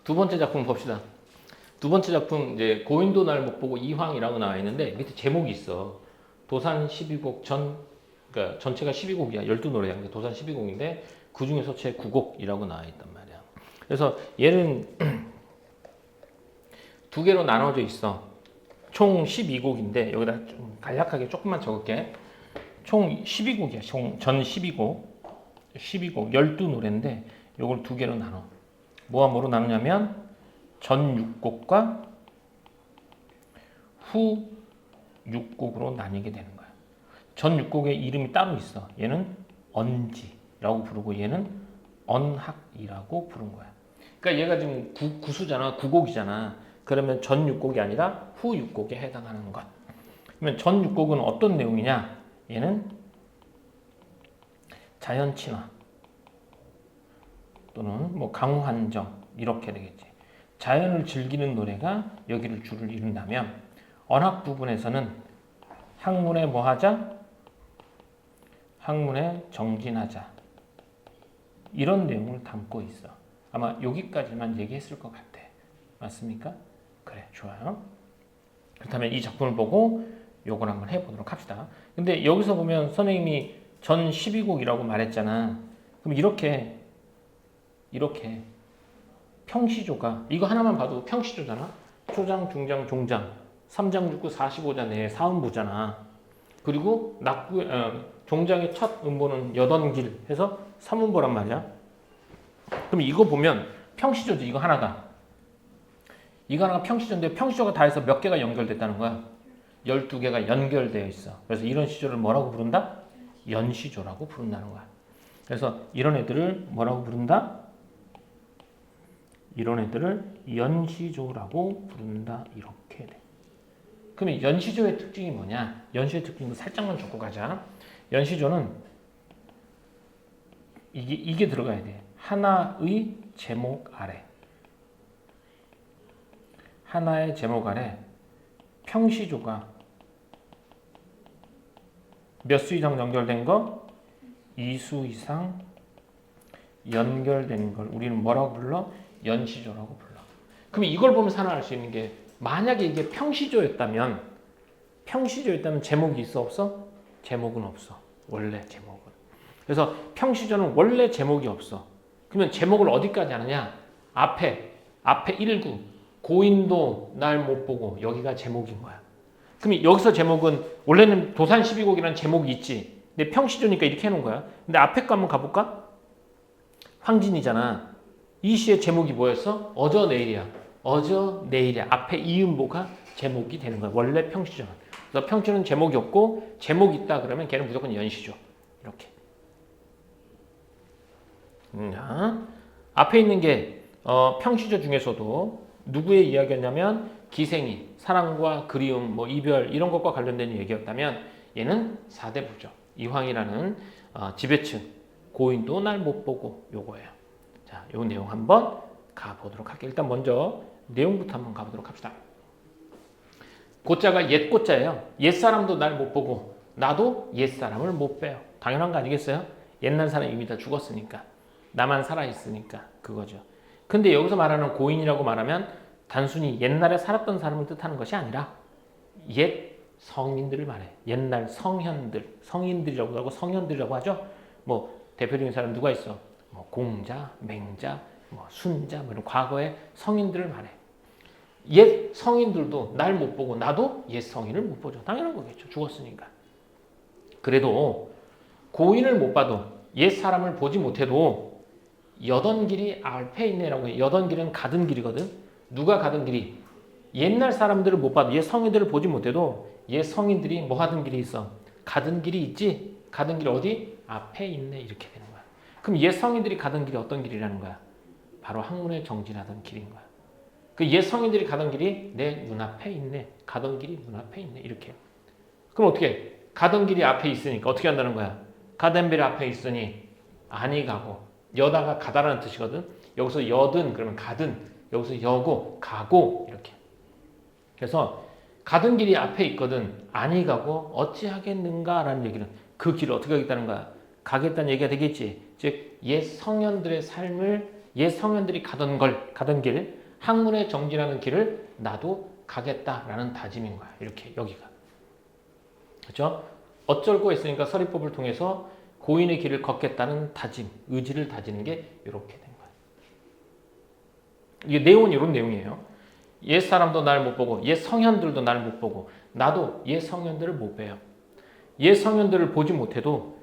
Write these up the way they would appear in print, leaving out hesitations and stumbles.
두 번째 작품 봅시다. 두 번째 작품 이제 고인도 날 못 보고 이황이라고 나와 있는데 밑에 제목이 있어. 도산 12곡 그러니까 전체가 12곡이야. 12노래야. 그러니까 도산 12곡인데 그 중에서 제 9곡이라고 나와 있단 말이야. 그래서 얘는 두 개로 나눠져 있어. 총 12곡인데 여기다 좀 간략하게 조금만 적을게. 총 12곡이야. 전 12곡. 12곡 12노래인데 이걸 두 개로 나눠. 뭐와 뭐로 나누냐면 전 6곡과 후 6곡으로 나뉘게 되는 거야. 전 6곡의 이름이 따로 있어. 얘는 언지라고 부르고 얘는 언학이라고 부른 거야. 그러니까 얘가 지금 구수잖아. 9곡이잖아. 그러면 전 6곡이 아니라 후 6곡에 해당하는 것. 그러면 전 6곡은 어떤 내용이냐? 얘는 자연 친화 또는 뭐 강우 한정 이렇게 되겠지. 자연을 즐기는 노래가 여기를 주를 이룬다면 언학 부분에서는 학문에 뭐 하자? 학문에 정진하자. 이런 내용을 담고 있어. 아마 여기까지만 얘기했을 것 같아. 맞습니까? 그래, 좋아요. 그렇다면 이 작품을 보고 요걸 한번 해보도록 합시다. 근데 여기서 보면 선생님이 전 12곡이라고 말했잖아. 그럼 이렇게 평시조가 이거 하나만 봐도 평시조잖아. 초장, 중장, 종장 3장, 6구, 45자 내에 사음부잖아. 그리고 종장의 첫 음보는 여던길 해서 3음보란 말이야. 그럼 이거 보면 평시조지. 이거 하나가. 이거 하나가 평시조인데 평시조가 다 해서 몇 개가 연결됐다는 거야. 12개가 연결되어 있어. 그래서 이런 시조를 뭐라고 부른다? 연시조라고 부른다는 거야. 그래서 이런 애들을 뭐라고 부른다? 이런 애들을 연시조라고 부른다. 이렇게 돼. 그러면 연시조의 특징이 뭐냐? 연시조의 특징도 살짝만 적고 가자. 연시조는 이게 들어가야 돼. 하나의 제목 아래. 하나의 제목 아래 평시조가 몇 수 이상 연결된 거? 2수 이상 연결된 걸 우리는 뭐라고 불러? 연시조라고 불러. 그럼 이걸 보면서 하나 알 수 있는 게 만약에 이게 평시조였다면 제목이 있어 없어? 제목은 없어. 원래 제목은. 그래서 평시조는 원래 제목이 없어. 그러면 제목을 어디까지 하느냐? 앞에 1구 고인도 날 못 보고 여기가 제목인 거야. 그럼 여기서 제목은 원래는 도산 12곡이라는 제목이 있지. 근데 평시조니까 이렇게 해놓은 거야. 근데 앞에 거 한번 가볼까? 황진이잖아. 이 시의 제목이 뭐였어? 어저 내일이야. 어저 내일이야. 앞에 이음보가 제목이 되는 거야. 원래 평시조는. 그래서 평시조는 제목이 없고 제목이 있다 그러면 걔는 무조건 연시조. 이렇게. 자, 앞에 있는 게 평시조 중에서도 누구의 이야기였냐면 기생이, 사랑과 그리움, 뭐 이별 이런 것과 관련된 얘기였다면 얘는 4대부죠. 이황이라는 지배층, 고인도 날 못 보고 요거예요. 자, 요 내용 한번 가보도록 할게요. 일단 먼저 내용부터 한번 가보도록 합시다. 고자가 옛 고자예요. 옛사람도 날 못 보고 나도 옛사람을 못 빼요. 당연한 거 아니겠어요? 옛날 사람이 이미 다 죽었으니까. 나만 살아있으니까 그거죠. 근데 여기서 말하는 고인이라고 말하면 단순히 옛날에 살았던 사람을 뜻하는 것이 아니라 옛 성인들을 말해. 옛날 성인들이라고 하고 성현들이라고 하죠. 뭐 대표적인 사람 누가 있어? 뭐 공자, 맹자, 뭐 순자, 뭐 이런 과거의 성인들을 말해. 옛 성인들도 날 못 보고 나도 옛 성인을 못 보죠. 당연한 거겠죠. 죽었으니까. 그래도 고인을 못 봐도 옛 사람을 보지 못해도 여던 길이 앞에 있네라고 해요. 여던 길은 가던 길이거든. 누가 가던 길이? 옛날 사람들을 못 봐도 옛 성인들을 보지 못해도 옛 성인들이 뭐 하던 길이 있어? 가던 길이 있지? 가던 길이 어디? 앞에 있네. 이렇게 되는 거야. 그럼 옛 성인들이 가던 길이 어떤 길이라는 거야? 바로 학문에 정진하던 길인 거야. 그 옛 성인들이 가던 길이 내 눈앞에 있네. 가던 길이 눈앞에 있네. 이렇게. 그럼 어떻게 해? 가던 길이 앞에 있으니까 어떻게 한다는 거야? 가던 길 앞에 있으니 아니 가고 여다가 가다라는 뜻이거든. 여기서 여든 그러면 가든 여기서 여고 가고 이렇게. 그래서 가던 길이 앞에 있거든. 아니 가고 어찌하겠는가라는 얘기는 그 길을 어떻게 하겠다는 거야? 가겠다는 얘기가 되겠지. 즉 옛 성현들의 삶을 옛 성현들이 가던 길, 학문에 정진하는 길을 나도 가겠다라는 다짐인 거야. 이렇게 여기가. 그렇죠? 어쩔고 했으니까 서리법을 통해서 고인의 길을 걷겠다는 다짐, 의지를 다지는 게 이렇게 된 거야. 이게 내용은 이런 내용이에요. 옛 사람도 날 못 보고 옛 성현들도 날 못 보고 나도 옛 성현들을 못 봬요. 옛 성현들을 보지 못해도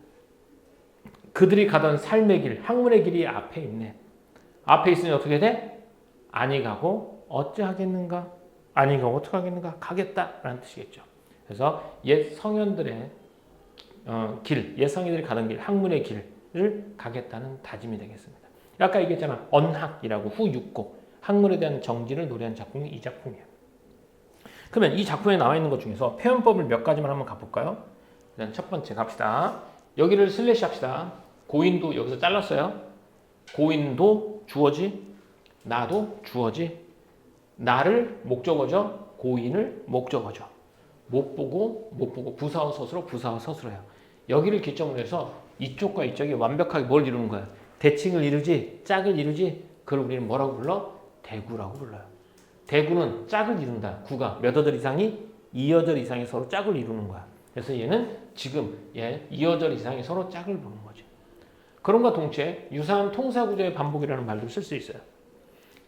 그들이 가던 삶의 길, 학문의 길이 앞에 있네. 앞에 있으니 어떻게 돼? 아니 가고 어찌 하겠는가? 아니 가고 어떻게 하겠는가? 가겠다라는 뜻이겠죠. 그래서 옛 성현들의 길, 옛 성현들이 가던 길, 학문의 길을 가겠다는 다짐이 되겠습니다. 아까 얘기했잖아. 언학이라고 후6곡 학문에 대한 정진을 노래한 작품이 이 작품이야. 그러면 이 작품에 나와 있는 것 중에서 표현법을 몇 가지만 한번 가볼까요? 일단 첫 번째 갑시다. 여기를 슬래시 합시다. 고인도 여기서 잘랐어요. 고인도 주어지, 나도 주어지, 나를 목적어죠. 고인을 목적어죠. 못 보고 부사어 서술어요. 여기를 기점으로 해서 이쪽과 이쪽이 완벽하게 뭘 이루는 거야? 대칭을 이루지, 짝을 이루지. 그걸 우리는 뭐라고 불러? 대구라고 불러요. 대구는 짝을 이룬다. 구가 몇 어절 이상이? 2어절 이상이 서로 짝을 이루는 거야. 그래서 얘는 지금 2어절 이상이 서로 짝을 보는 거죠. 그런과 동시에 유사한 통사구조의 반복이라는 말도 쓸 수 있어요.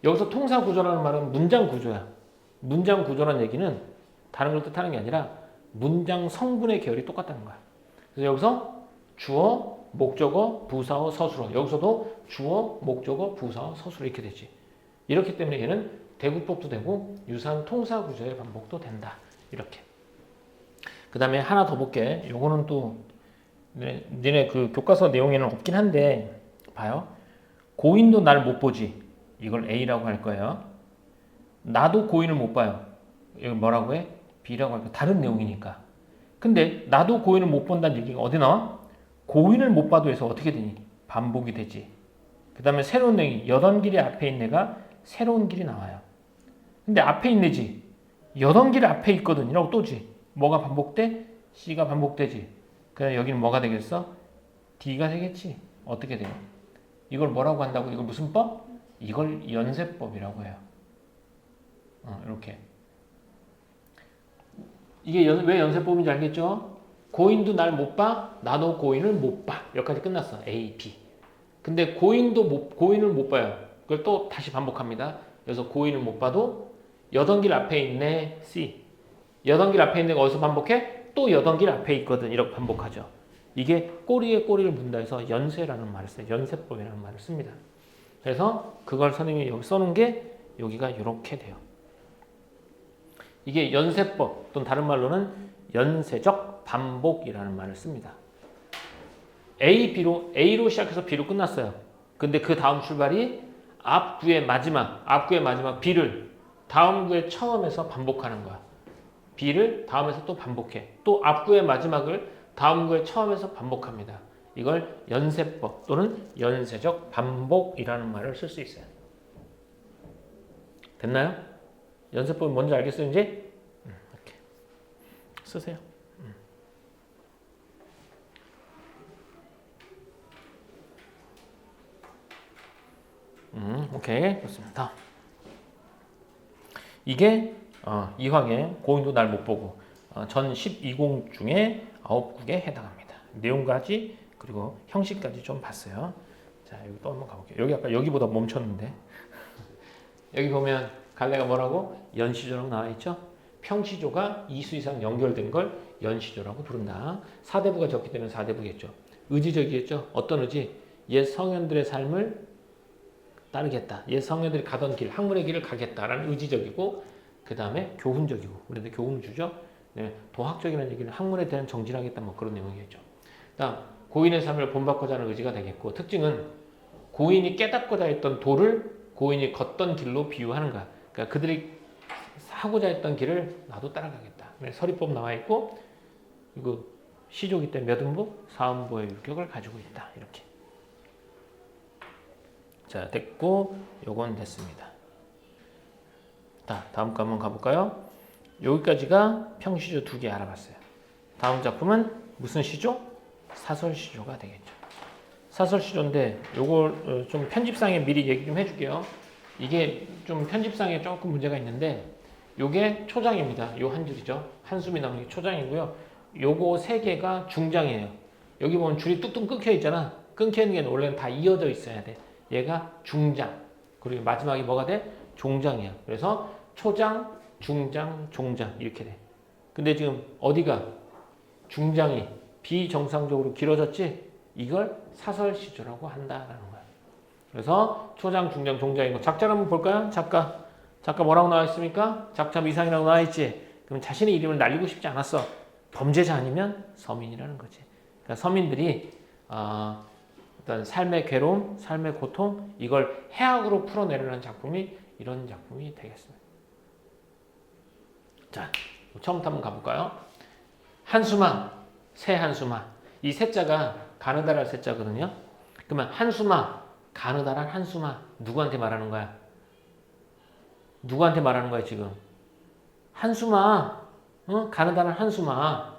여기서 통사구조라는 말은 문장 구조야. 문장 구조라는 얘기는 다른 걸 뜻하는 게 아니라 문장 성분의 계열이 똑같다는 거야. 그래서 여기서 주어, 목적어, 부사어, 서술어. 여기서도 주어, 목적어, 부사어, 서술어 이렇게 되지. 이렇기 때문에 얘는 대구법도 되고 유사한 통사구조의 반복도 된다. 이렇게. 그 다음에 하나 더 볼게. 요거는 또 니네 그 교과서 내용에는 없긴 한데 봐요. 고인도 날 못 보지. 이걸 A라고 할 거예요. 나도 고인을 못 봐요. 이걸 뭐라고 해? B라고 할 거야. 다른 내용이니까. 근데 나도 고인을 못 본다는 얘기가 어디 나와? 고인을 못 봐도 해서 어떻게 되니? 반복이 되지. 그 다음에 새로운 내용이 여던 길이 앞에 있는 애가 새로운 길이 나와요. 근데 앞에 있네지. 여던 길 앞에 있거든. 이라고 또지. 뭐가 반복돼? C가 반복되지. 그럼 여기는 뭐가 되겠어? D가 되겠지. 어떻게 돼요? 이걸 뭐라고 한다고? 이걸 무슨 법? 이걸 연세법이라고 해요. 이렇게. 이게 왜 연세법인지 알겠죠? 고인도 날 못 봐, 나도 고인을 못 봐. 여기까지 끝났어. A, B. 근데 고인을 못 봐요. 그걸 또 다시 반복합니다. 그래서 고인을 못 봐도 여던 길 앞에 있네. C. 여던 길 앞에 있는 거 어디서 반복해? 또 여던 길 앞에 있거든. 이렇게 반복하죠. 이게 꼬리에 꼬리를 문다 해서 연세라는 말을 써요. 연세법이라는 말을 씁니다. 그래서 그걸 선생님이 여기 써놓은 게 여기가 이렇게 돼요. 이게 연세법 또는 다른 말로는 연세적 반복이라는 말을 씁니다. A로 시작해서 B로 끝났어요. 근데 그 다음 출발이 앞구의 마지막 B를 다음 구의 처음에서 반복하는 거야. B를 다음에서 또 반복해. 또 앞구의 마지막을 다음 구의 처음에서 반복합니다. 이걸 연세법 또는 연세적 반복이라는 말을 쓸 수 있어요. 됐나요? 연세법이 뭔지 알겠어요, 이제? 이렇게 쓰세요. 오케이, 좋습니다. 이게 이황의 고인도 날 못 보고 전 12곡 중에 9곡에 해당합니다. 내용까지 그리고 형식까지 좀 봤어요. 자, 여기 또 한번 가볼게요. 여기 아까 여기보다 멈췄는데 여기 보면 갈래가 뭐라고? 연시조라고 나와 있죠? 평시조가 2수 이상 연결된 걸 연시조라고 부른다. 사대부가 적기 때문에 사대부겠죠. 의지적이겠죠? 어떤 의지? 옛 성현들의 삶을 따르겠다. 옛 성현들이 가던 길, 학문의 길을 가겠다라는 의지적이고 그 다음에 교훈적이고 우리한테 교훈을 주죠. 네, 도학적이라는 얘기는 학문에 대한 정진하겠다 뭐 그런 내용이겠죠. 다음 고인의 삶을 본받고자 하는 의지가 되겠고 특징은 고인이 깨닫고자 했던 도를 고인이 걷던 길로 비유하는 거야. 그러니까 그들이 하고자 했던 길을 나도 따라가겠다. 네, 서리법 나와 있고 이거 시조기 때문에 몇 음부? 4음부의 율격을 가지고 있다. 이렇게. 자, 됐고 요건 됐습니다. 자, 다음 거 한번 가볼까요? 여기까지가 평시조 2개 알아봤어요. 다음 작품은 무슨 시조? 사설시조가 되겠죠. 사설시조인데 요걸 좀 편집상에 미리 얘기 좀 해줄게요. 이게 좀 편집상에 조금 문제가 있는데 요게 초장입니다. 요 한 줄이죠. 한숨이 나오는 게 초장이고요. 요거 세 개가 중장이에요. 여기 보면 줄이 뚝뚝 끊겨 있잖아. 끊겨 있는 게 원래는 다 이어져 있어야 돼. 얘가 중장. 그리고 마지막에 뭐가 돼? 종장이야. 그래서 초장, 중장, 종장 이렇게 돼. 근데 지금 어디가 중장이 비정상적으로 길어졌지? 이걸 사설시조라고 한다라는 거야. 그래서 초장, 중장, 종장이고 작자를 한번 볼까요? 작가 뭐라고 나와 있습니까? 작자 미상이라고 나와 있지. 그럼 자신의 이름을 날리고 싶지 않았어. 범죄자 아니면 서민이라는 거지. 그러니까 서민들이 어떤 삶의 괴로움, 삶의 고통 이걸 해학으로 풀어내려는 작품이 이런 작품이 되겠습니다. 자, 처음부터 한번 가볼까요? 한수마, 새 한수마. 이 새자가 가느다랄 새자거든요. 그러면 한수마, 가느다란 한수마 누구한테 말하는 거야? 누구한테 말하는 거야 지금? 한수마, 가느다란 한수마,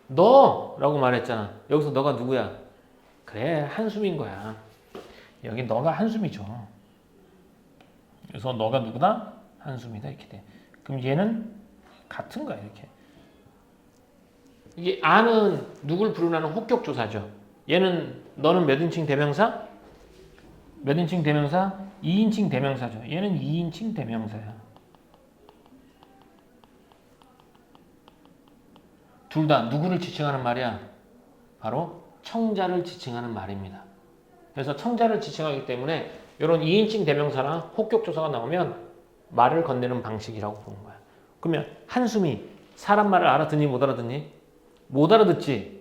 너라고 말했잖아. 여기서 너가 누구야? 그래, 한숨인 거야. 여기 너가 한숨이죠. 그래서 너가 누구다? 한숨이다 이렇게 돼. 그럼 얘는 같은 거야 이렇게. 이게 아는 누굴 부르냐는 혹격조사죠. 얘는 너는 몇 인칭 대명사? 몇 인칭 대명사? 2인칭 대명사죠. 얘는 2인칭 대명사야. 둘 다 누구를 지칭하는 말이야? 바로 청자를 지칭하는 말입니다. 그래서 청자를 지칭하기 때문에 이런 2인칭 대명사랑 혹격조사가 나오면 말을 건네는 방식이라고 보는 거야. 그러면 한숨이 사람 말을 알아듣니 못 알아듣니? 못 알아듣지.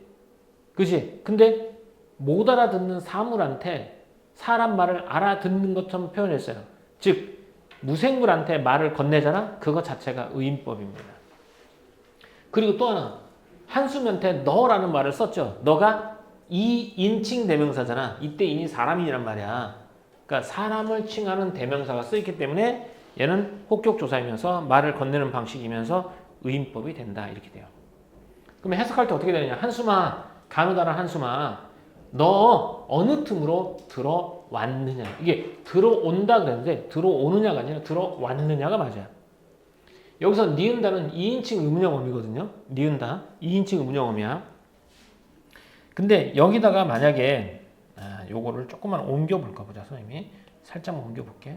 그치? 근데 못 알아듣는 사물한테 사람 말을 알아듣는 것처럼 표현했어요. 즉 무생물한테 말을 건네잖아. 그거 자체가 의인법입니다. 그리고 또 하나 한숨한테 너라는 말을 썼죠. 너가 2인칭 대명사잖아. 이때 인이 사람이란 말이야. 그러니까 사람을 칭하는 대명사가 쓰였기 때문에 얘는 혹격조사이면서 말을 건네는 방식이면서 의인법이 된다. 이렇게 돼요. 그러면 해석할 때 어떻게 되느냐. 한숨아, 가느다란 한숨아, 너 어느 틈으로 들어왔느냐. 이게 들어온다 그랬는데 들어오느냐가 아니라 들어왔느냐가 맞아요. 여기서 니은다는 2인칭 의문형어미거든요. 니은다 2인칭 의문형어미야. 근데 여기다가 만약에 요거를 조금만 옮겨 볼까 보자. 선생님이 살짝만 옮겨 볼게.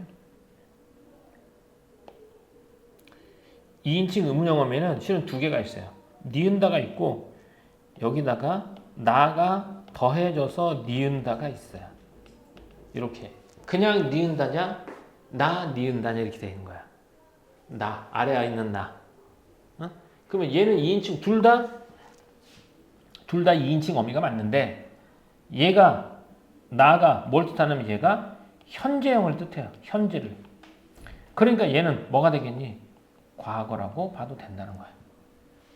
2인칭 의문형어미는 실은 두 개가 있어요. 니은다가 있고 여기다가 나가 더해져서 니은다가 있어요. 이렇게 그냥 니은다냐 나 니은다냐 이렇게 되는 거야. 나 아래에 있는 나. 그러면 얘는 2인칭 둘 다 2인칭 어미가 맞는데 얘가 나가 뭘 뜻하냐면 얘가 현재형을 뜻해요. 현재를. 그러니까 얘는 뭐가 되겠니? 과거라고 봐도 된다는 거야.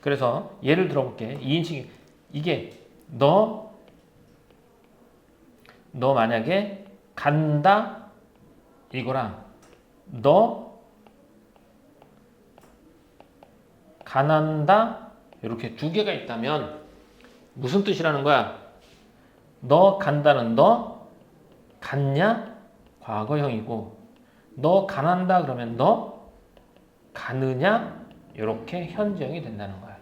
그래서 예를 들어볼게. 2인칭 이게 너 만약에 간다 이거랑 너 가난다 이렇게 두 개가 있다면 무슨 뜻이라는 거야? 너 간다는 너 갔냐? 과거형이고 너 가난다 그러면 너 가느냐? 이렇게 현재형이 된다는 거야.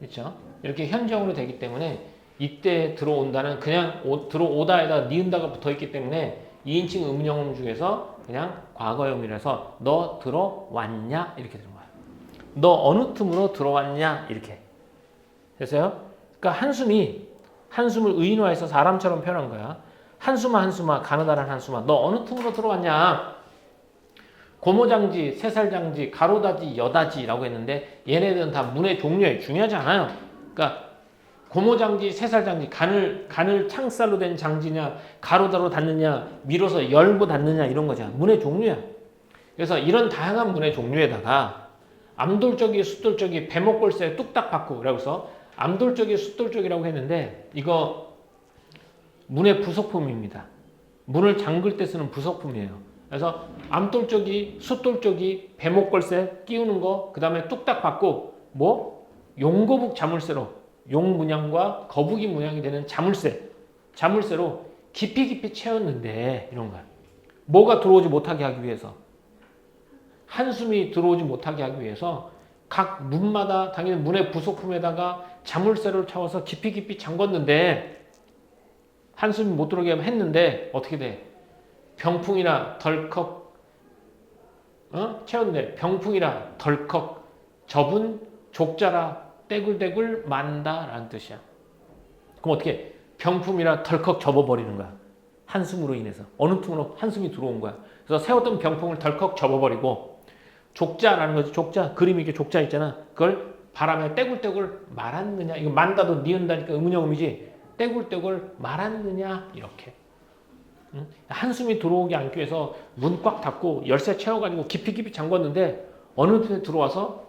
그렇죠? 이렇게 현재형으로 되기 때문에 이때 들어온다는 그냥 들어오다에다 니은다가 붙어있기 때문에 2인칭 의문형음 중에서 그냥 과거형이라서 너 들어왔냐? 이렇게 되는 거야. 너 어느 틈으로 들어왔냐? 이렇게. 됐어요? 그러니까 한숨을 의인화해서 사람처럼 표현한 거야. 한숨아 가느다란 한숨아 너 어느 틈으로 들어왔냐? 고모장지, 새살장지, 가로다지, 여다지라고 했는데 얘네들은 다 문의 종류에 중요하지 않아요. 그러니까 고모장지, 새살장지, 간을 창살로 된 장지냐, 가로다로 닫느냐, 밀어서 열고 닫느냐 이런 거잖아. 문의 종류야. 그래서 이런 다양한 문의 종류에다가 암돌적이, 숫돌적이, 배목골세 뚝딱 받고 그래서 암돌적이, 숫돌적이라고 했는데 이거 문의 부속품입니다. 문을 잠글 때 쓰는 부속품이에요. 그래서 암돌적이, 숫돌적이, 배목골세 끼우는 거, 그 다음에 뚝딱 받고 용거북 자물쇠로 용 문양과 거북이 문양이 되는 자물쇠로 깊이 채웠는데 이런 거야. 뭐가 들어오지 못하게 하기 위해서 한숨이 들어오지 못하게 하기 위해서 각 문마다 당연히 문의 부속품에다가 자물쇠를 채워서 깊이 잠궜는데 한숨이 못 들어오게 했는데 어떻게 돼? 병풍이나 덜컥 채웠는데 병풍이라 덜컥 접은 족자라 떼굴떼굴 만다라는 뜻이야. 그럼 어떻게 병풍이라 덜컥 접어버리는 거야. 한숨으로 인해서 어느 틈으로 한숨이 들어온 거야. 그래서 세웠던 병풍을 덜컥 접어버리고 족자라는 거지. 족자 그림이 이렇게 족자 있잖아. 그걸 바람에 떼굴떼굴 말았느냐. 이거 만다도 니은다니까 의문형음이지. 떼굴떼굴 말았느냐 이렇게. 한숨이 들어오게 않기 위해서 문 꽉 닫고 열쇠 채워가지고 깊이 잠궜는데 어느 틈에 들어와서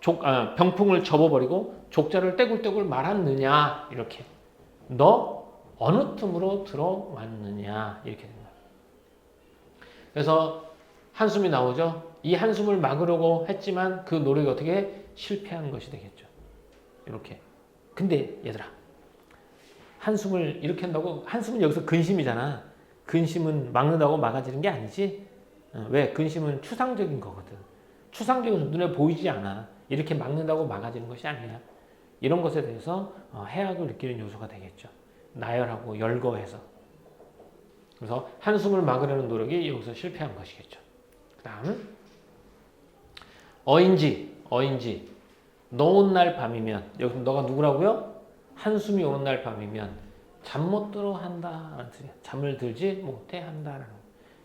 병풍을 접어버리고 족자를 떼굴떼굴 말았느냐 이렇게. 너 어느 틈으로 들어왔느냐 이렇게 됩니다. 그래서 한숨이 나오죠. 이 한숨을 막으려고 했지만 그 노력이 어떻게 실패한 것이 되겠죠. 이렇게. 근데 얘들아 한숨을 이렇게 한다고 한숨은 여기서 근심이잖아. 근심은 막는다고 막아지는 게 아니지. 왜? 근심은 추상적인 거거든. 추상적인 눈에 보이지 않아. 이렇게 막는다고 막아지는 것이 아니야. 이런 것에 대해서 해악을 느끼는 요소가 되겠죠. 나열하고 열거해서. 그래서 한숨을 막으려는 노력이 여기서 실패한 것이겠죠. 그 다음 어인지 너온 날 밤이면 여기서 너가 누구라고요? 한숨이 오는 날 밤이면 잠 못 들어 한다라는 뜻이야. 잠을 들지 못해 한다라는 거.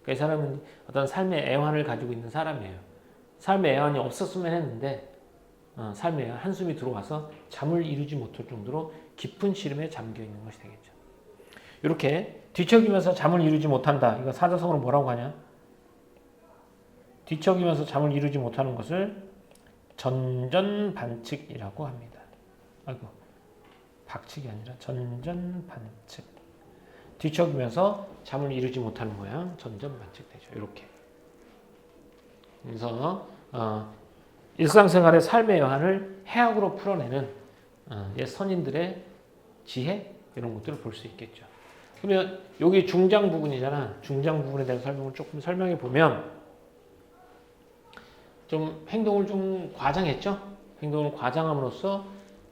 그 사람은 어떤 삶의 애환을 가지고 있는 사람이에요. 삶의 애환이 없었으면 했는데 삶의 애환, 한숨이 들어와서 잠을 이루지 못할 정도로 깊은 시름에 잠겨 있는 것이 되겠죠. 이렇게 뒤척이면서 잠을 이루지 못한다. 이거 사자성어로 뭐라고 하냐? 뒤척이면서 잠을 이루지 못하는 것을 전전반측이라고 합니다. 아이고, 박측이 아니라 전전반측. 뒤척이면서 잠을 이루지 못하는 모양, 전전반측 되죠. 이렇게. 그래서 일상생활의 삶의 여한을 해악으로 풀어내는 옛 선인들의 지혜 이런 것들을 볼 수 있겠죠. 그러면 여기 중장 부분이잖아. 중장 부분에 대한 설명을 조금 설명해 보면 좀 행동을 좀 과장했죠. 행동을 과장함으로써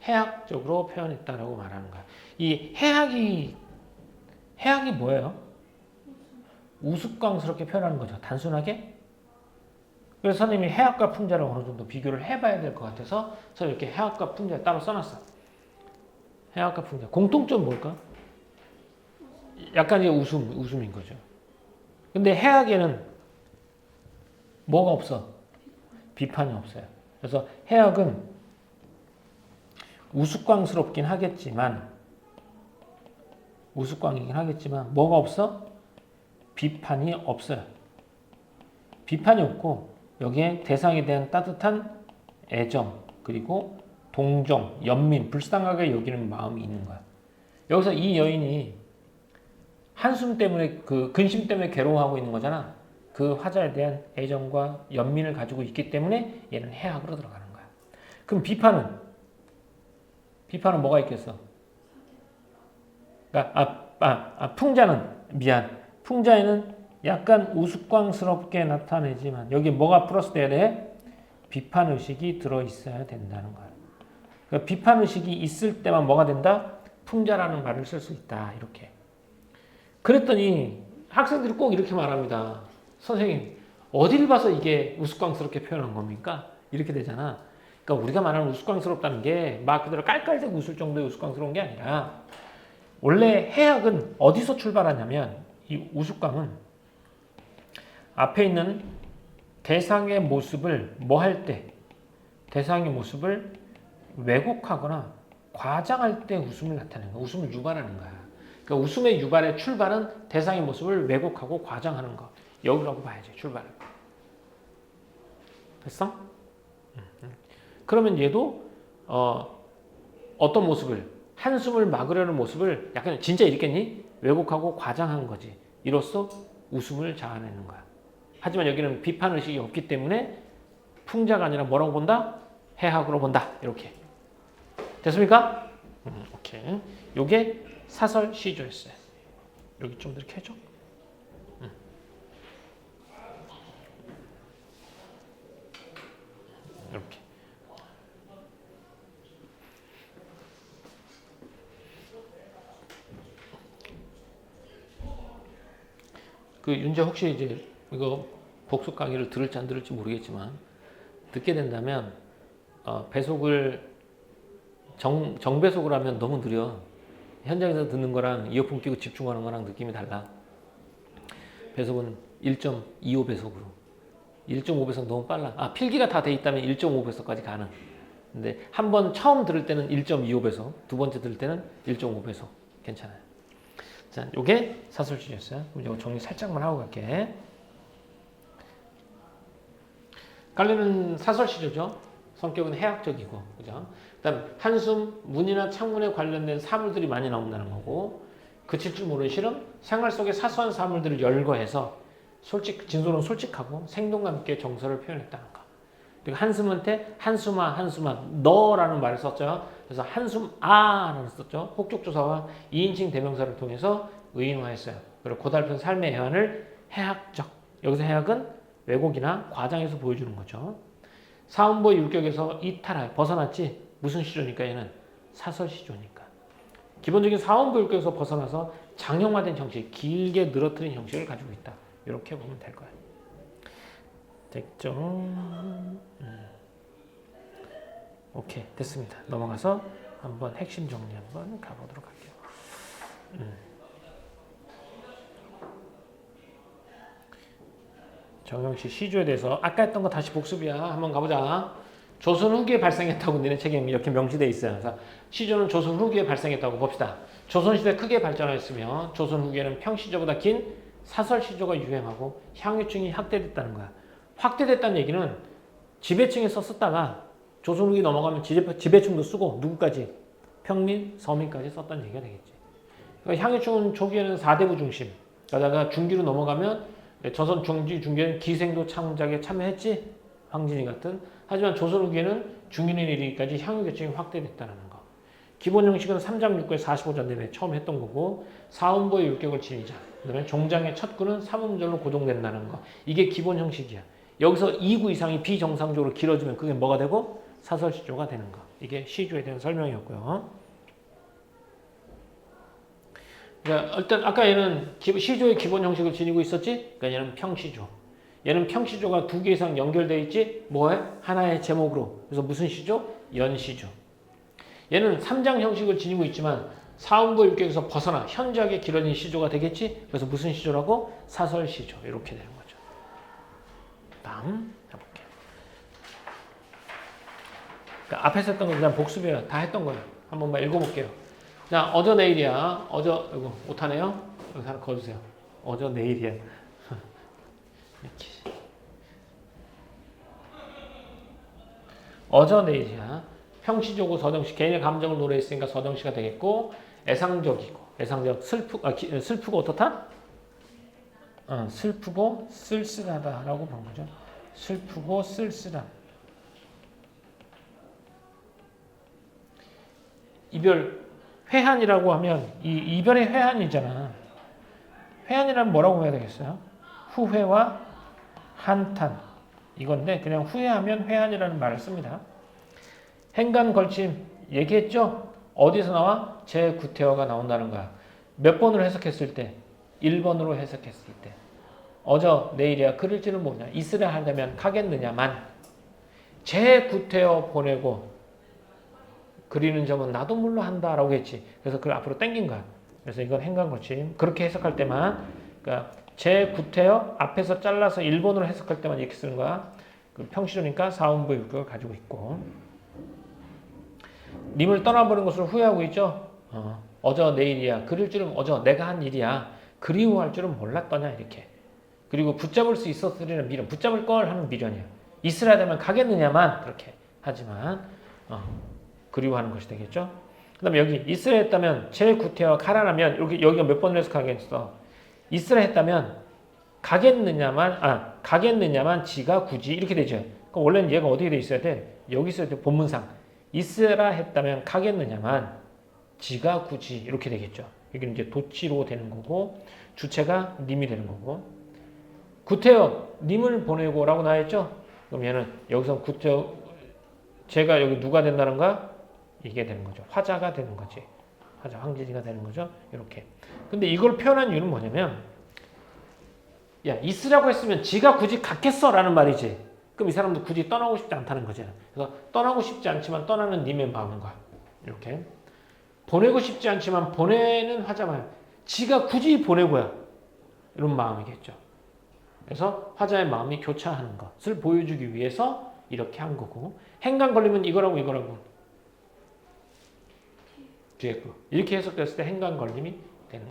해악적으로 표현했다라고 말하는 거야. 이 해악이 뭐예요? 우스꽝스럽게 표현하는 거죠. 단순하게. 그래서 선생님이 해악과 풍자를 어느 정도 비교를 해봐야 될 것 같아서 저는 이렇게 해악과 풍자 따로 써놨어. 해악과 풍자. 공통점 뭘까? 약간 이제 웃음인 거죠. 근데 해악에는 뭐가 없어? 비판이 없어요. 그래서 해악은 우스꽝스럽긴 하겠지만 우스꽝이긴 하겠지만 뭐가 없어? 비판이 없어요. 비판이 없고 여기에 대상에 대한 따뜻한 애정 그리고 동정, 연민, 불쌍하게 여기는 마음이 있는 거야. 여기서 이 여인이 한숨 때문에 그 근심 때문에 괴로워하고 있는 거잖아. 그 화자에 대한 애정과 연민을 가지고 있기 때문에 얘는 해악으로 들어가는 거야. 그럼 비판은 뭐가 있겠어? 그러니까 풍자에는 약간 우스꽝스럽게 나타내지만 여기 뭐가 플러스돼야 돼? 비판 의식이 들어 있어야 된다는 거야. 그러니까 비판 의식이 있을 때만 뭐가 된다? 풍자라는 말을 쓸 수 있다. 이렇게. 그랬더니 학생들이 꼭 이렇게 말합니다. 선생님, 어딜 봐서 이게 우스꽝스럽게 표현한 겁니까? 이렇게 되잖아. 그러니까 우리가 말하는 우스꽝스럽다는 게 막 그대로 깔깔대고 웃을 정도의 우스꽝스러운 게 아니라 원래 해악은 어디서 출발하냐면 이 우스꽝은 앞에 있는 대상의 모습을 뭐 할 때 대상의 모습을 왜곡하거나 과장할 때 웃음을 나타내는 거야. 웃음을 유발하는 거야. 그러니까 웃음의 유발의 출발은 대상의 모습을 왜곡하고 과장하는 거. 여기라고 봐야지. 출발을. 됐어? 그러면 얘도 어떤 모습을 한숨을 막으려는 모습을 약간 진짜 이랬겠니? 왜곡하고 과장한 거지. 이로써 웃음을 자아내는 거야. 하지만 여기는 비판 의식이 없기 때문에 풍자가 아니라 뭐라고 본다? 해악으로 본다. 이렇게. 됐습니까? 오케이. 요게 사설 시조였어요. 여기 좀 이렇게 해줘. 이렇게. 그 윤재 혹시 이제 이거 복습 강의를 들을지 안 들을지 모르겠지만 듣게 된다면 배속을 정배속을 하면 너무 느려. 현장에서 듣는 거랑 이어폰 끼고 집중하는 거랑 느낌이 달라. 배속은 1.25배속으로. 1.5배속 너무 빨라. 필기가 다 돼 있다면 1.5배속까지 가능. 근데 한 번 처음 들을 때는 1.25배속, 두 번째 들을 때는 1.5배속. 괜찮아요. 자, 요게 사설시조였어요. 그럼 이거 정리 살짝만 하고 갈게. 깔리는 사설시조죠. 성격은 해학적이고, 그죠? 그다음 한숨, 문이나 창문에 관련된 사물들이 많이 나온다는 거고, 그칠 줄 모르는 실험, 생활 속의 사소한 사물들을 열거해서 진솔은 솔직하고 생동감 있게 정서를 표현했다는 거. 그리고 한숨한테 한숨아 너라는 말을 썼죠. 그래서 한숨아라는 썼죠. 혹족조사와 2인칭 대명사를 통해서 의인화했어요. 그리고 고달픈 삶의 애환을 해학적. 여기서 해학은 왜곡이나 과장해서 보여주는 거죠. 사음보의 율격에서 이탈하여 벗어났지. 무슨 시조니까 얘는 사설 시조니까. 기본적인 사음보 율격에서 벗어나서 장형화된 형식, 길게 늘어뜨린 형식을 가지고 있다. 이렇게 보면 될 거예요. 됐죠? 오케이, 됐습니다. 넘어가서 한번 핵심 정리 한번 가보도록 할게요. 정형식 시조에 대해서 아까 했던 거 다시 복습이야. 한번 가보자. 조선 후기에 발생했다고 너네 책에 이렇게 명시되어 있어요. 그래서 시조는 조선 후기에 발생했다고 봅시다. 조선시대 크게 발전하였으며 조선 후기에는 평시조보다 긴 사설시조가 유행하고 향유층이 확대됐다는 거야. 확대됐다는 얘기는 지배층에 썼다가 조선 후기 넘어가면 지배층도 쓰고 누구까지? 평민, 서민까지 썼다는 얘기가 되겠지. 그러니까 향유층은 초기에는 4대부 중심. 그러다가 중기로 넘어가면 조선 중기는 기생도 창작에 참여했지. 황진이 같은. 하지만 조선 후기에는 중인에 이르기까지 향유계층이 확대됐다는 거. 기본 형식은 3장 6구에 45전 내외 처음 했던 거고 사음보의 율격을 지니자. 그다음에 종장의 첫 구는 삼음절로 고정된다는 거. 이게 기본 형식이야. 여기서 2구 이상이 비정상적으로 길어지면 그게 뭐가 되고? 사설시조가 되는 거. 이게 시조에 대한 설명이었고요. 그러니까 일단 아까 얘는 시조의 기본 형식을 지니고 있었지? 그러니까 얘는 평시조. 얘는 평시조가 2개 이상 연결되어 있지? 뭐해? 하나의 제목으로. 그래서 무슨 시조? 연시조. 얘는 3장 형식을 지니고 있지만 사음보 율격에서 벗어나 현저하게 길어진 시조가 되겠지? 그래서 무슨 시조라고? 사설시조. 이렇게 되는 거죠. 다음 해볼게요. 그러니까 앞에서 했던 거 그냥 복습이에요. 다 했던 거예요. 한번 읽어볼게요. 자, 어저 내일이야. 이거 못하네요? 여기 하나 그어주세요. 어저 내일이야. 이렇게. 어저 내일이야. 평시조고 서정시. 개인의 감정을 노래했으니까 서정시가 되겠고, 애상적이고, 슬프고 어떻다? 슬프고 쓸쓸하다라고 보는 거죠. 슬프고 쓸쓸함. 이별, 회한이라고 하면 이 이별의 회한이잖아. 회한이라면 뭐라고 해야 되겠어요? 후회와 한탄. 이건데 그냥 후회하면 회한이라는 말을 씁니다. 행간 걸침 얘기했죠? 어디서 나와? 제9태어가 나온다는 거야. 몇 번으로 해석했을 때? 1번으로 해석했을 때. 어저 내일이야. 그럴 줄은 모르냐. 있으려 하려면 가겠느냐만. 제9태어 보내고 그리는 점은 나도 물로 한다라고 했지. 그래서 그걸 앞으로 당긴 거야. 그래서 이건 행간 걸침. 그렇게 해석할 때만 그러니까 제9태어 앞에서 잘라서 1번으로 해석할 때만 이렇게 쓰는 거야. 그 평시조니까 사음보 율격을 가지고 있고. 님을 떠나버린 것을 후회하고 있죠. 어저 내일이야. 그릴 줄은 어저 내가 한 일이야. 그리워할 줄은 몰랐더냐 이렇게. 그리고 붙잡을 수 있었으리는 미련. 붙잡을 걸 하면 미련이야. 있으라 되면 가겠느냐만 그렇게 하지만 그리워하는 것이 되겠죠. 그 다음에 여기 있으라 했다면 제9태어 가라라면 여기가 몇 번을 해석하겠어. 있으라 했다면 가겠느냐만 지가 굳이 이렇게 되죠. 그럼 원래는 얘가 어떻게 돼 있어야 돼? 여기 있어야 돼. 본문상. 있으라 했다면 가겠느냐만 지가 굳이 이렇게 되겠죠. 여기는 이제 도치로 되는 거고 주체가 님이 되는 거고 구태여 님을 보내고라고 나와있죠. 그럼 얘는 여기서 구태여 제가 여기 누가 된다는가? 이게 되는 거죠. 화자가 되는 거지. 화자 황제지가 되는 거죠. 이렇게. 근데 이걸 표현한 이유는 뭐냐면 야 있으라고 했으면 지가 굳이 갔겠어 라는 말이지. 그럼 이 사람도 굳이 떠나고 싶지 않다는 거잖아. 그래서 떠나고 싶지 않지만 떠나는 님의 마음과 이렇게 보내고 싶지 않지만 보내는 화자만 지가 굳이 보내고야 이런 마음이겠죠. 그래서 화자의 마음이 교차하는 것을 보여주기 위해서 이렇게 한 거고 행간 걸리면 이거라고 뒤에 거 이렇게 해석됐을 때 행간 걸림이 되는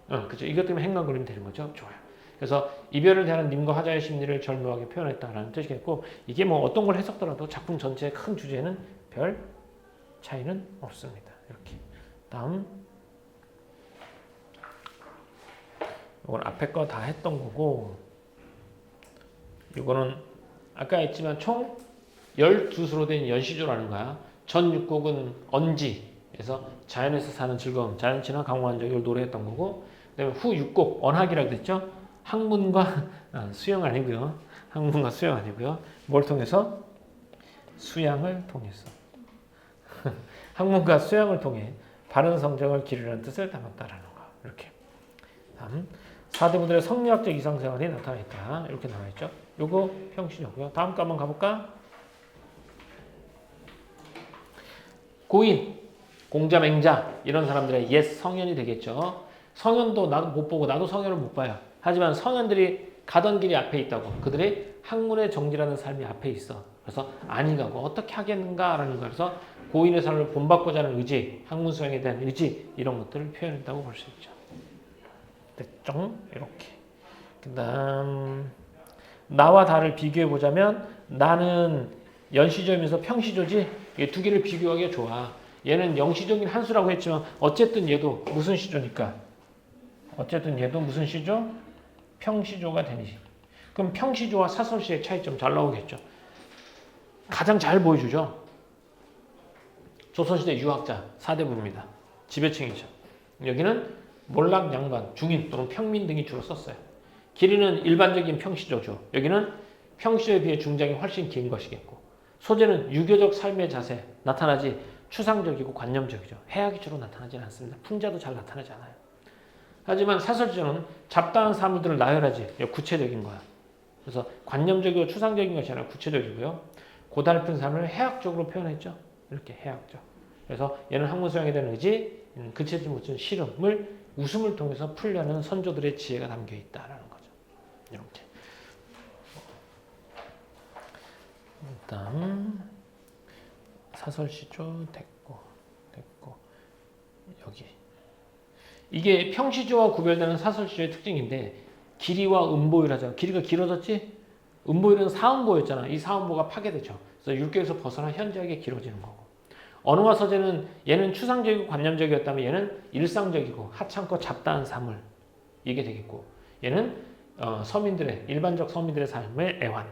거예요. 그렇죠. 이것 때문에 행간 걸림이 되는 거죠. 좋아요. 그래서 이별을 대하는 님과 화자의 심리를 절묘하게 표현했다라는 뜻이겠고 이게 뭐 어떤 걸 해석더라도 작품 전체의 큰 주제는 별 차이는 없습니다. 이렇게 다음 이건 앞에 거 다 했던 거고 이거는 아까 했지만 총 12수로 된 연시조라는 거야. 전 6곡은 언지 그래서 자연에서 사는 즐거움 자연친화 강호한적 이걸 노래했던 거고 그다음에 후 6곡 언학이라고 했죠. 학문과 수영 아니고요. 학문과 수영 아니고요. 뭘 통해서? 수양을 통해서 학문과 수양을 통해 바른 성정을 기르는 뜻을 담았다라는 거. 이렇게. 다음 사대부들의 성리학적 이상생활이 나타나 있다. 이렇게 나와 있죠. 요거 평시적고요. 다음 거 한번 가볼까? 고인, 공자, 맹자 이런 사람들의 옛 성현이 되겠죠. 성현도 나도 못 보고 나도 성현을 못 봐요. 하지만 성현들이 가던 길이 앞에 있다고. 그들의 학문의 정지라는 삶이 앞에 있어. 그래서 아니 가고 어떻게 하겠는가라는 거. 그래서 고인의 삶을 본받고자 하는 의지, 학문 수행에 대한 의지 이런 것들을 표현했다고 볼 수 있죠. 됐죠? 이렇게. 그 다음 나와 다를 비교해 보자면 나는 연시조이면서 평시조지. 이 두 개를 비교하기가 좋아. 얘는 영시적인 한 수라고 했지만 어쨌든 얘도 무슨 시조니까? 어쨌든 얘도 무슨 시조? 평시조가 되니. 그럼 평시조와 사설시의 차이점 잘 나오겠죠. 가장 잘 보여주죠. 조선시대 유학자 사대부입니다. 지배층이죠. 여기는 몰락 양반, 중인 또는 평민 등이 주로 썼어요. 길이는 일반적인 평시조죠. 여기는 평시조에 비해 중장이 훨씬 긴 것이겠고 소재는 유교적 삶의 자세 나타나지 추상적이고 관념적이죠. 해학이 주로 나타나지 않습니다. 풍자도 잘 나타나지 않아요. 하지만 사설시조는 잡다한 사물들을 나열하지 구체적인 거야. 그래서 관념적이고 추상적인 것이 아니라 구체적이고요. 고달픈 삶을 해학적으로 표현했죠. 이렇게 해학적. 그래서 얘는 학문 수양에 대한 의지, 그치지 못한 실험을 웃음을 통해서 풀려는 선조들의 지혜가 담겨 있다라는 거죠. 이렇게. 일단 사설시조 됐고 여기 이게 평시조와 구별되는 사설시조의 특징인데 길이와 음보율하죠. 길이가 길어졌지? 음보율은 사음보였잖아. 이 사음보가 파괴되죠. 그래서 율교에서 벗어나 현저하게 길어지는 거고 언어와 서재는 얘는 추상적이고 관념적이었다면 얘는 일상적이고 하찮고 잡다한 사물 이게 되겠고 얘는 서민들의 일반적 서민들의 삶의 애환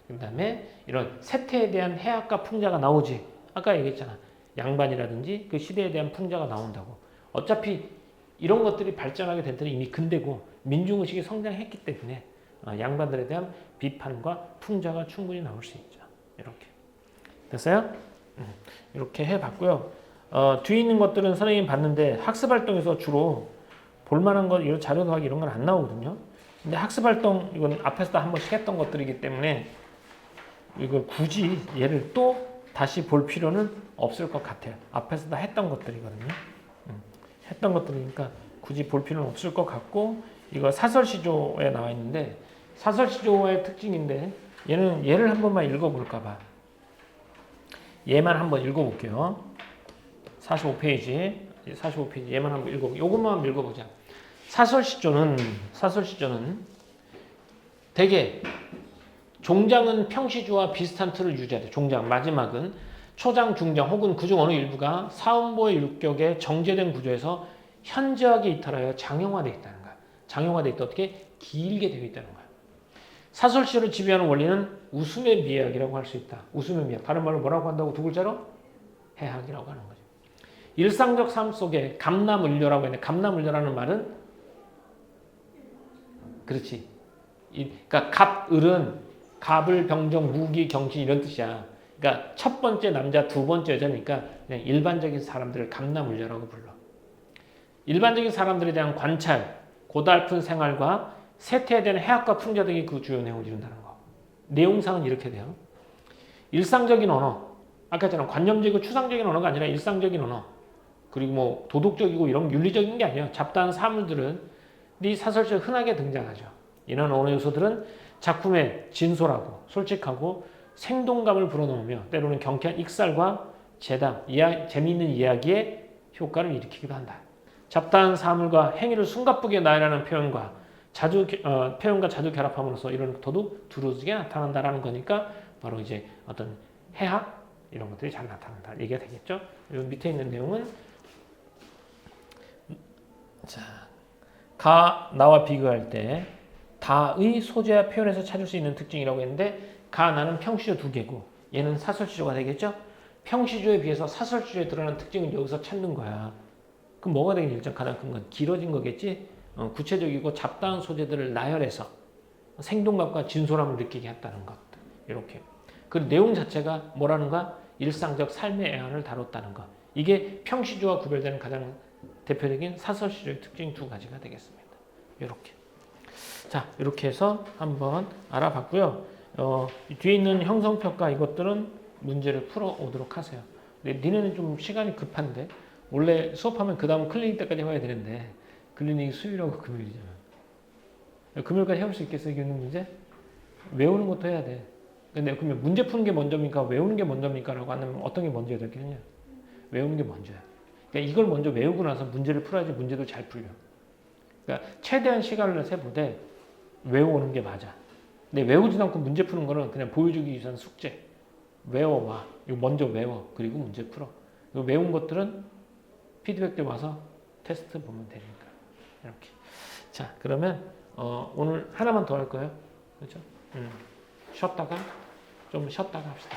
그 다음에 이런 세태에 대한 해학과 풍자가 나오지. 아까 얘기했잖아. 양반이라든지 그 시대에 대한 풍자가 나온다고. 어차피 이런 것들이 발전하게 된 때는 이미 근대고 민중의식이 성장했기 때문에 양반들에 대한 비판과 풍자가 충분히 나올 수 있죠. 이렇게. 됐어요? 이렇게 해봤고요. 뒤에 있는 것들은 선생님이 봤는데 학습활동에서 주로 볼만한 것, 이런 자료 더하기 이런 건 안 나오거든요. 근데 학습활동, 이건 앞에서도 한 번씩 했던 것들이기 때문에 이걸 굳이 얘를 또 다시 볼 필요는 없을 것 같아요. 앞에서 다 했던 것들이거든요. 했던 것들이니까 굳이 볼 필요는 없을 것 같고 이거 사설시조에 나와 있는데 사설시조의 특징인데 얘를 한 번만 읽어볼까 봐. 얘만 한번 읽어볼게요. 45페이지 얘만 한번 읽어볼게요. 요것만 읽어보자. 사설시조는 대개 종장은 평시조와 비슷한 틀을 유지하되 종장 마지막은 초장, 중장 혹은 그중 어느 일부가 사음보의 율격에 정제된 구조에서 현저하게 이탈하여 장형화되어 있다는 거야. 장형화되어 있다 어떻게? 길게 되어 있다는 거야. 사설시조를 지배하는 원리는 웃음의 미학이라고 할 수 있다. 웃음의 미학. 다른 말로 뭐라고 한다고 두 글자로? 해학이라고 하는 거죠. 일상적 삶 속에 감남을료라고 했는데 감남을료라는 말은 그렇지. 그러니까 갑을은 갑을 병정 무기 경신 이런 뜻이야. 그러니까 첫 번째 남자 두 번째 여자니까 그냥 일반적인 사람들을 감남을료라고 불러. 일반적인 사람들에 대한 관찰, 고달픈 생활과 세태에 대한 해악과 풍자 등이 그 주요 내용을 이룬다는 거. 내용상은 이렇게 돼요. 일상적인 언어. 아까 했잖아. 관념적이고 추상적인 언어가 아니라 일상적인 언어. 그리고 뭐 도덕적이고 이런 윤리적인 게 아니에요. 잡다한 사물들은 네 사설시에 흔하게 등장하죠. 이런 언어 요소들은 작품에 진솔하고 솔직하고 생동감을 불어넣으며 때로는 경쾌한 익살과 재담, 재미있는 이야기의 효과를 일으키기도 한다. 잡다한 사물과 행위를 숨가쁘게 나열하는 표현과 자주 결합함으로써 이런 더욱 두루지게 나타난다라는 거니까 바로 이제 어떤 해학 이런 것들이 잘 나타난다 얘기가 되겠죠. 이 밑에 있는 내용은 자, 가 나와 비교할 때 다의 소재와 표현에서 찾을 수 있는 특징이라고 했는데 가 나는 평시조 두 개고 얘는 사설시조가 되겠죠. 평시조에 비해서 사설시조에 드러나는 특징은 여기서 찾는 거야. 그럼 뭐가 되겠니? 일단 가장 큰 건 길어진 거겠지. 구체적이고 잡다한 소재들을 나열해서 생동감과 진솔함을 느끼게 했다는 것. 이렇게. 그 내용 자체가 뭐라는가? 일상적 삶의 애환을 다뤘다는 것. 이게 평시조와 구별되는 가장 대표적인 사설시조의 특징 두 가지가 되겠습니다. 이렇게. 자, 이렇게 해서 한번 알아봤고요. 뒤에 있는 형성평가 이것들은 문제를 풀어오도록 하세요. 근데 니네는 좀 시간이 급한데 원래 수업하면 그 다음 클리닉 때까지 해야 되는데 클리닉이 수요일하고 금요일이잖아. 금요일까지 해올 수 있겠어요? 이게 있는 문제? 외우는 것도 해야 돼. 근데 그러면 문제 푸는 게 먼저입니까? 외우는 게 먼저입니까? 라고 하면 어떤 게 먼저야 되겠냐? 외우는 게 먼저야. 그러니까 이걸 먼저 외우고 나서 문제를 풀어야지 문제도 잘 풀려. 그러니까 최대한 시간을 내서 해보되 외우는 게 맞아. 근데 외우지 않고 문제 푸는 거는 그냥 보여주기 위한 숙제. 외워와. 이거 먼저 외워. 그리고 문제 풀어. 이거 외운 것들은 피드백 때 와서 테스트 보면 되니까. 이렇게. 자, 그러면 오늘 하나만 더 할 거예요. 그렇죠? 좀 쉬었다가 합시다.